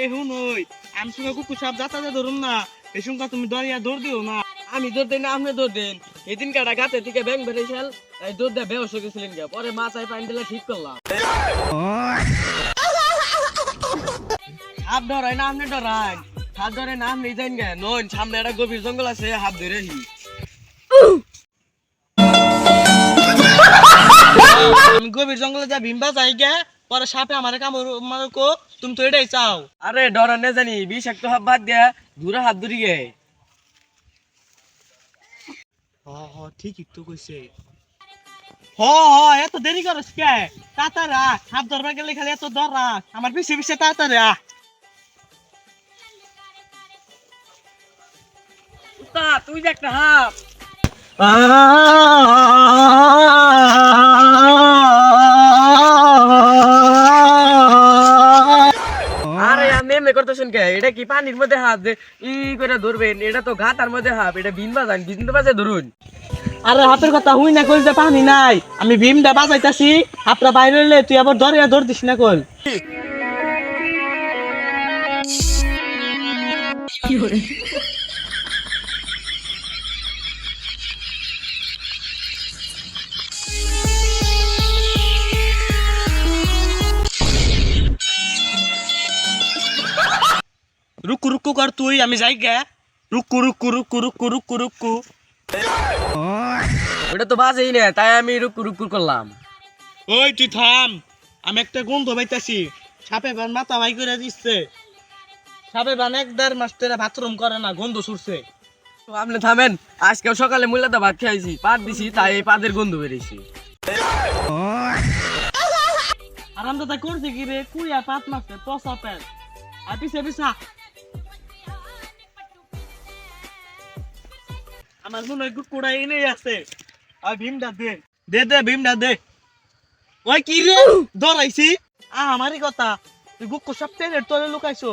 এই হুন ওই আমি সঙ্গে কুকুর সাপ যাতাতে ধরুন না এই সঙ্গে তুমি দরিয়া দৌড় দিও না। আমি দৌড় দিই না আপনি দৌড় দেন। এদিন কাটা গাতে থেকে ব্যাং বেরিয়েছিল, এই দৌড় দিয়ে বেহস হয়ে গেছিলেন গা, পরে মাথায় পানি দিলে ঠিক করলাম। সাপ ধরাই না আপনি ধরাই, সাপ ধরে না আপনি যাইন গে নন, সামনে একটা গভীর জঙ্গল আছে, হাত ধরে আসি। আমি গভীর জঙ্গলে যা ভীমবা যাই গে পরে সাপে আমার কামড় মারো কো তুমি তো এটাই চাও। আরে ডরার না জানি বিষাক্ত হাত বাদ দিয়া দূরে হাত ধরি গে। ঠিকই তো কইছে। এত দেরি করস কে? তাড়াতাড়ি আ, সাপ ধরবা গেলে খালি এত ডর রাখ, আমার পিছে পিছে তাড়াতাড়ি আ। উস্তাদ তুই যে একটা হাত। আরে আপনি এমনি করতেছেন কে? এটা কি পানির মধ্যে হাত যে ই করে ধরবেন? এটা তো ঘাটার মধ্যে হাত, এটা বিন বাজান, বিন বাজে ধরুন। আরে হাতের কথা হুই না কইল যে পানি নাই, আমি ভীমটা বাজাইতাছি, হাতটা বাইরে হইলে তুই আবার ধরিয়া ধর দিস না কল। রুকু রুকু কর তুই, আমি যাই গে। রুকু রুকু রুকু রুকু রুকু রুকু। ওটা তো বাজেই না, তাই আমি রুকু রুকু করলাম। ওই তুই থাম, আমি একটা গন্ধ পাইতাছি, সাপে বান মাথা ভাই করে দিচ্ছে। সাপে বান এক দেড় মাস ধরে বাথরুম করে না, গন্ধ ছুটছে। তো আপনি থামেন, আজকে সকালে মূল্যটা ভাত খাইছি, পাত দিছি, তাই এই পাদের গন্ধ বেরিয়েছি। আরাম দাদা করছে কি রে, কুইয়া পাত মারছে পচা পেন। আর পিছে পিছা আমার মনে হয় কুকুরা এনেই আছে। আর ভীমটা দে, দে দে ভীমটা দে। ওই কি রে ধরাইছি আমারই কথা, তুই গুক্কু সব পেনের তলে লুকাইছ।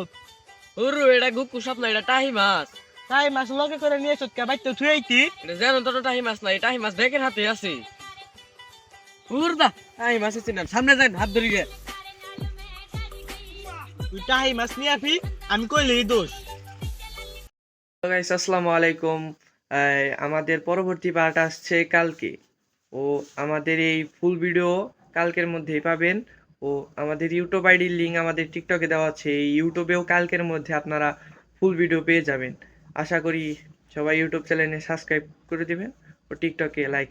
ওরু এটা গুকু স্বপ্ন, এটা টাহি মাছ। তাই মাছ লগে করে নিয়ে এসত কে বাইতে থুই আইতি। এটা যেন তোর টাহি মাছ নাই, টাহি মাছ ব্যাগের হাতে আছে। উরদা টাহি মাছ আছে না, সামনে যান, হাত ধরি গে। তুই টাহি মাছ নিয়ে আফি, আমি কইলেই দোষ। গাইস আসসালামু আলাইকুম। আমাদের পরবর্তী পার্ট আসছে কালকে। ও আমাদের এই ফুল ভিডিও কালকের মধ্যেই পাবেন। ও আমাদের ইউটিউব আইডির লিঙ্ক আমাদের টিকটকে দেওয়া আছে, এই ইউটিউবেও কালকের মধ্যে আপনারা ফুল ভিডিও পেয়ে যাবেন। আশা করি সবাই ইউটিউব চ্যানেলে সাবস্ক্রাইব করে দিবেন ও টিকটকে লাইক